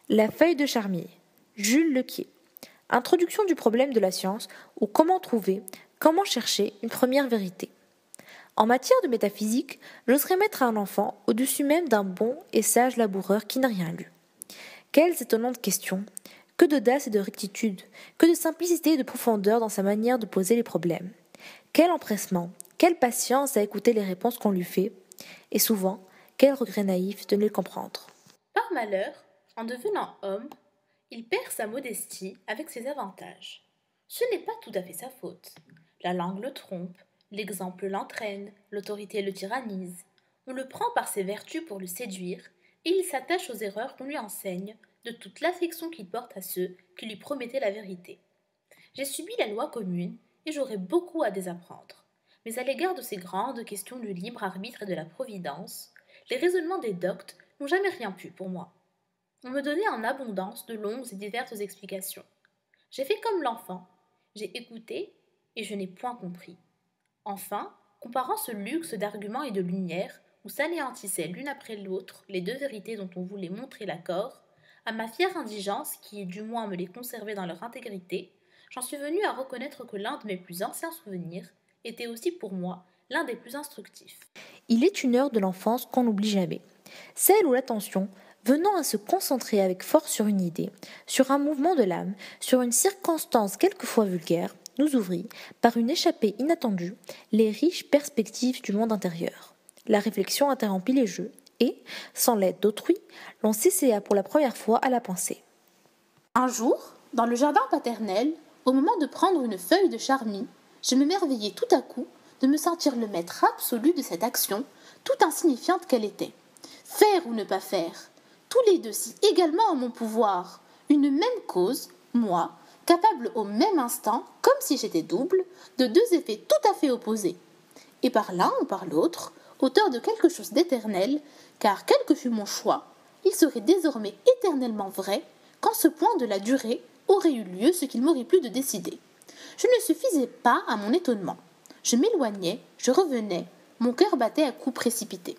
La feuille de charmier. Jules Lequier. Introduction du problème de la science ou comment trouver, comment chercher une première vérité. En matière de métaphysique, j'oserais mettre un enfant au-dessus même d'un bon et sage laboureur qui n'a rien lu. Quelles étonnantes questions, que d'audace et de rectitude, que de simplicité et de profondeur dans sa manière de poser les problèmes. Quel empressement, quelle patience à écouter les réponses qu'on lui fait, et souvent, quel regret naïf de ne les comprendre. Par malheur, en devenant homme, il perd sa modestie avec ses avantages. Ce n'est pas tout à fait sa faute. La langue le trompe, l'exemple l'entraîne, l'autorité le tyrannise. On le prend par ses vertus pour le séduire, et il s'attache aux erreurs qu'on lui enseigne, de toute l'affection qu'il porte à ceux qui lui promettaient la vérité. J'ai subi la loi commune, et j'aurais beaucoup à désapprendre. Mais à l'égard de ces grandes questions du libre arbitre et de la providence, les raisonnements des doctes n'ont jamais rien pu pour moi. On me donnait en abondance de longues et diverses explications. J'ai fait comme l'enfant, j'ai écouté et je n'ai point compris. Enfin, comparant ce luxe d'arguments et de lumières, où s'anéantissaient l'une après l'autre les deux vérités dont on voulait montrer l'accord, à ma fière indigence qui du moins me les conservait dans leur intégrité, j'en suis venue à reconnaître que l'un de mes plus anciens souvenirs était aussi pour moi l'un des plus instructifs. Il est une heure de l'enfance qu'on n'oublie jamais, celle où l'attention, venant à se concentrer avec force sur une idée, sur un mouvement de l'âme, sur une circonstance quelquefois vulgaire, nous ouvrit, par une échappée inattendue, les riches perspectives du monde intérieur. La réflexion interrompit les jeux, et, sans l'aide d'autrui, l'on s'essaya pour la première fois à la pensée. Un jour, dans le jardin paternel, au moment de prendre une feuille de charmille, je m'émerveillai tout à coup de me sentir le maître absolu de cette action, tout insignifiante qu'elle était. Faire ou ne pas faire, tous les deux si également en mon pouvoir, une même cause, moi, capable au même instant, comme si j'étais double, de deux effets tout à fait opposés. Et par l'un ou par l'autre, auteur de quelque chose d'éternel, car quel que fût mon choix, il serait désormais éternellement vrai qu'en ce point de la durée aurait eu lieu ce qu'il m'aurait plu de décider. Je ne suffisais pas à mon étonnement. Je m'éloignais, je revenais, mon cœur battait à coups précipités.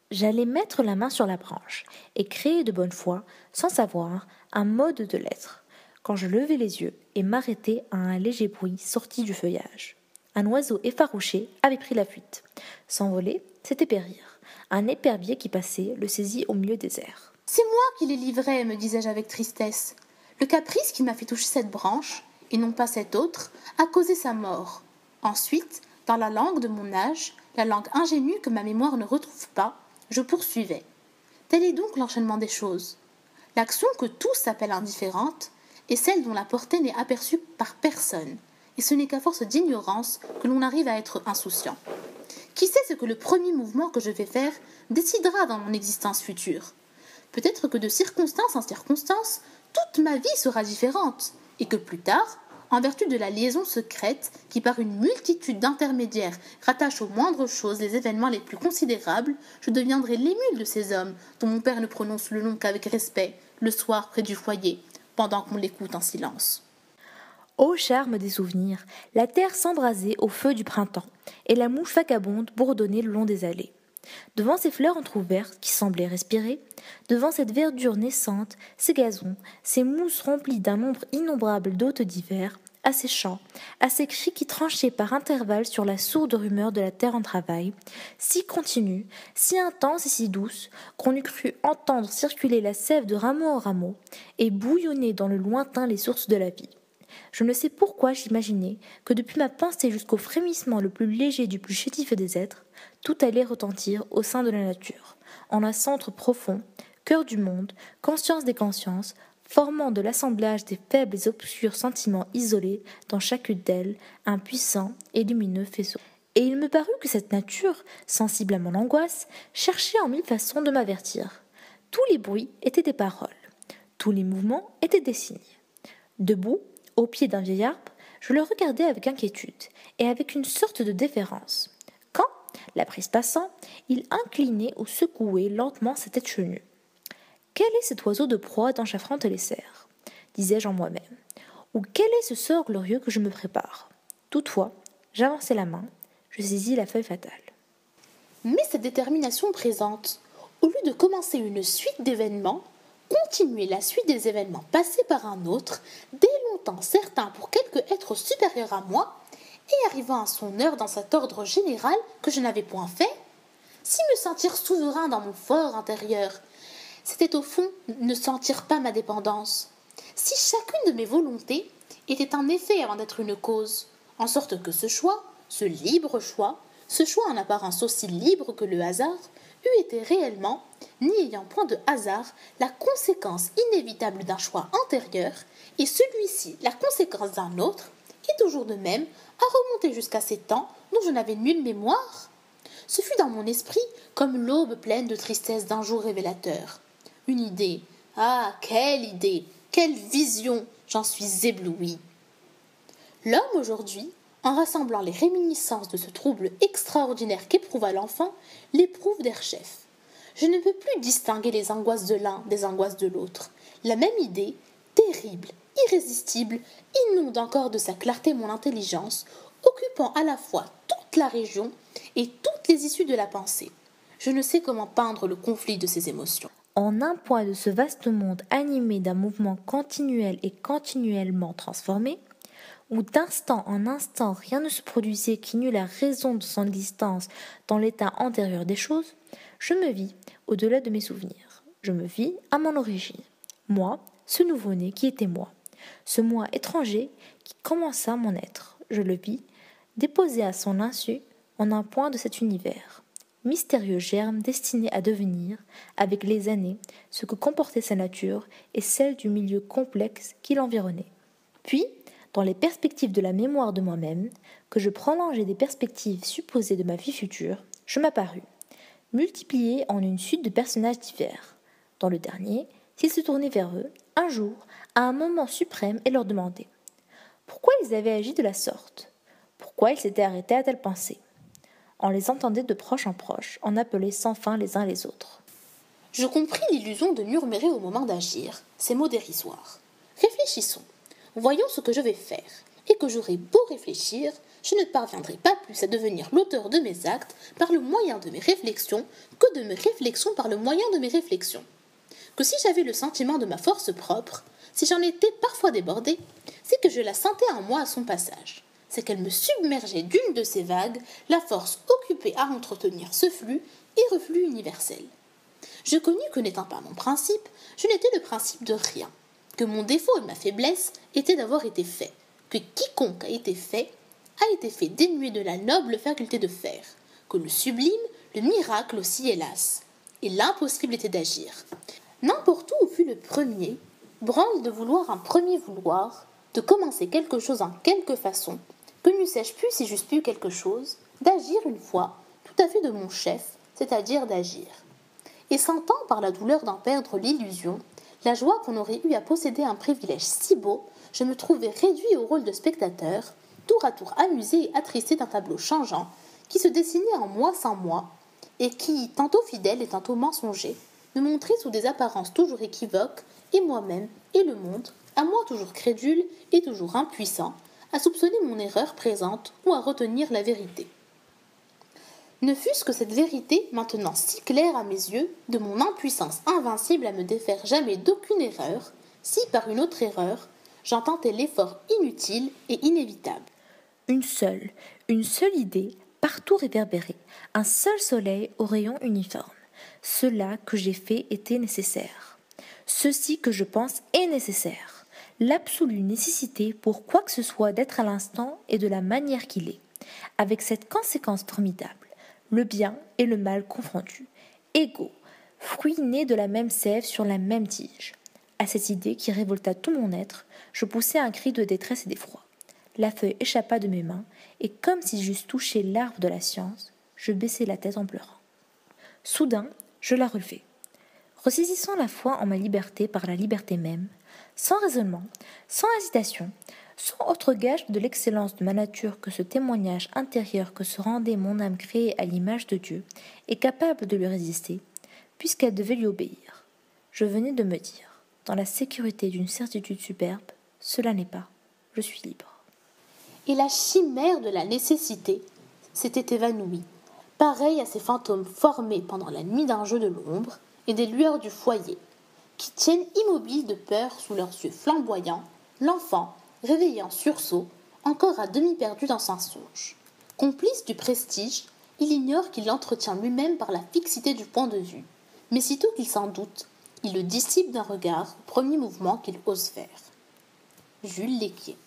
J'allais mettre la main sur la branche et créer de bonne foi, sans savoir, un mode de l'être, quand je levai les yeux et m'arrêtai à un léger bruit sorti du feuillage. Un oiseau effarouché avait pris la fuite. S'envoler, c'était périr. Un épervier qui passait le saisit au milieu des airs. « C'est moi qui les livrais, me disais-je avec tristesse. Le caprice qui m'a fait toucher cette branche, et non pas cette autre, a causé sa mort. Ensuite, dans la langue de mon âge, la langue ingénue que ma mémoire ne retrouve pas, je poursuivais. Tel est donc l'enchaînement des choses. L'action que tous appellent indifférente est celle dont la portée n'est aperçue par personne, et ce n'est qu'à force d'ignorance que l'on arrive à être insouciant. Qui sait ce que le premier mouvement que je vais faire décidera dans mon existence future? Peut-être que de circonstance en circonstance, toute ma vie sera différente, et que plus tard, en vertu de la liaison secrète qui par une multitude d'intermédiaires rattache aux moindres choses les événements les plus considérables, je deviendrai l'émule de ces hommes dont mon père ne prononce le nom qu'avec respect, le soir près du foyer, pendant qu'on l'écoute en silence. Ô charme des souvenirs, la terre s'embrasait au feu du printemps, et la mouche vagabonde bourdonnait le long des allées. Devant ces fleurs entr'ouvertes qui semblaient respirer, devant cette verdure naissante, ces gazons, ces mousses remplies d'un nombre innombrable d'hôtes divers, à ces chants, à ces cris qui tranchaient par intervalles sur la sourde rumeur de la terre en travail, si continue, si intense et si douce, qu'on eût cru entendre circuler la sève de rameau en rameau, et bouillonner dans le lointain les sources de la vie. Je ne sais pourquoi j'imaginais que depuis ma pensée jusqu'au frémissement le plus léger du plus chétif des êtres, tout allait retentir au sein de la nature, en un centre profond, cœur du monde, conscience des consciences, formant de l'assemblage des faibles et obscurs sentiments isolés dans chacune d'elles un puissant et lumineux faisceau. Et il me parut que cette nature, sensible à mon angoisse, cherchait en mille façons de m'avertir. Tous les bruits étaient des paroles, tous les mouvements étaient des signes. Debout, au pied d'un vieil arbre, je le regardais avec inquiétude et avec une sorte de déférence. Quand, la prise passant, il inclinait ou secouait lentement sa tête chenue. Quel est cet oiseau de proie dont j'affronte les cerfs, disais-je en moi-même, ou quel est ce sort glorieux que je me prépare? Toutefois, j'avançai la main, je saisis la feuille fatale. Mais cette détermination présente, au lieu de commencer une suite d'événements, continuer la suite des événements passés par un autre, dès longtemps certain pour quelque être supérieur à moi, et arrivant à son heure dans cet ordre général que je n'avais point fait? Si me sentir souverain dans mon fort intérieur, c'était au fond ne sentir pas ma dépendance. Si chacune de mes volontés était un effet avant d'être une cause, en sorte que ce choix, ce libre choix, ce choix en apparence aussi libre que le hasard, eût été réellement, n'y ayant point de hasard, la conséquence inévitable d'un choix antérieur, et celui-ci la conséquence d'un autre, et toujours de même, à remonter jusqu'à ces temps dont je n'avais nulle mémoire. Ce fut dans mon esprit comme l'aube pleine de tristesse d'un jour révélateur. Une idée, ah, quelle idée, quelle vision, j'en suis ébloui. L'homme aujourd'hui, en rassemblant les réminiscences de ce trouble extraordinaire qu'éprouva l'enfant, l'éprouve d'Erchef. Je ne peux plus distinguer les angoisses de l'un des angoisses de l'autre. La même idée, terrible, irrésistible, inonde encore de sa clarté mon intelligence, occupant à la fois toute la région et toutes les issues de la pensée. Je ne sais comment peindre le conflit de ces émotions. En un point de ce vaste monde animé d'un mouvement continuel et continuellement transformé, où d'instant en instant rien ne se produisait qui n'eût la raison de son existence dans l'état antérieur des choses, je me vis au-delà de mes souvenirs. Je me vis à mon origine. Moi, ce nouveau-né qui était moi. Ce moi étranger qui commença mon être. Je le vis, déposé à son insu en un point de cet univers. Mystérieux germe destiné à devenir, avec les années, ce que comportait sa nature et celle du milieu complexe qui l'environnait. Puis, dans les perspectives de la mémoire de moi-même, que je prolongeais des perspectives supposées de ma vie future, je m'apparus, multiplié en une suite de personnages divers. Dans le dernier, s'il se tournait vers eux, un jour, à un moment suprême, et leur demandait pourquoi ils avaient agi de la sorte, pourquoi ils s'étaient arrêtés à telle pensée. On les entendait de proche en proche, en appeler sans fin les uns les autres. Je compris l'illusion de murmurer au moment d'agir, ces mots dérisoires. Réfléchissons. Voyons ce que je vais faire, et que j'aurai beau réfléchir, je ne parviendrai pas plus à devenir l'auteur de mes actes par le moyen de mes réflexions que de mes réflexions par le moyen de mes réflexions. Que si j'avais le sentiment de ma force propre, si j'en étais parfois débordé, c'est que je la sentais en moi à son passage. C'est qu'elle me submergeait d'une de ces vagues, la force occupée à entretenir ce flux et reflux universel. Je connus que n'étant pas mon principe, je n'étais le principe de rien, que mon défaut et ma faiblesse étaient d'avoir été fait, que quiconque a été fait dénué de la noble faculté de faire, que le sublime, le miracle aussi, hélas, et l'impossible était d'agir. N'importe où fut le premier, branle de vouloir un premier vouloir, de commencer quelque chose en quelque façon, que n'eusse-je pu si j'eusse pu quelque chose, d'agir une fois, tout à fait de mon chef, c'est-à-dire d'agir. Et sentant par la douleur d'en perdre l'illusion, la joie qu'on aurait eue à posséder un privilège si beau, je me trouvais réduit au rôle de spectateur, tour à tour amusé et attristé d'un tableau changeant, qui se dessinait en moi sans moi, et qui, tantôt fidèle et tantôt mensonger, me montrait sous des apparences toujours équivoques, et moi-même, et le monde, à moi toujours crédule et toujours impuissant, à soupçonner mon erreur présente ou à retenir la vérité. Ne fût-ce que cette vérité, maintenant si claire à mes yeux, de mon impuissance invincible à me défaire jamais d'aucune erreur, si par une autre erreur, j'en tentais l'effort inutile et inévitable. Une seule idée, partout réverbérée, un seul soleil aux rayons uniformes. Cela que j'ai fait était nécessaire. Ceci que je pense est nécessaire. L'absolue nécessité pour quoi que ce soit d'être à l'instant et de la manière qu'il est, avec cette conséquence formidable. Le bien et le mal confondus, égaux, fruits nés de la même sève sur la même tige. À cette idée qui révolta tout mon être, je poussai un cri de détresse et d'effroi. La feuille échappa de mes mains, et comme si j'eusse touché l'arbre de la science, je baissai la tête en pleurant. Soudain, je la relevai. Ressaisissant la foi en ma liberté par la liberté même, sans raisonnement, sans hésitation, sans autre gage de l'excellence de ma nature que ce témoignage intérieur que se rendait mon âme créée à l'image de Dieu et capable de lui résister, puisqu'elle devait lui obéir. Je venais de me dire, dans la sécurité d'une certitude superbe, cela n'est pas, je suis libre. Et la chimère de la nécessité s'était évanouie, pareille à ces fantômes formés pendant la nuit d'un jeu de l'ombre et des lueurs du foyer, qui tiennent immobiles de peur sous leurs yeux flamboyants, l'enfant, réveillé en sursaut, encore à demi perdu dans sa songe. Complice du prestige, il ignore qu'il l'entretient lui-même par la fixité du point de vue. Mais sitôt qu'il s'en doute, il le dissipe d'un regard au premier mouvement qu'il ose faire. Jules Léquier.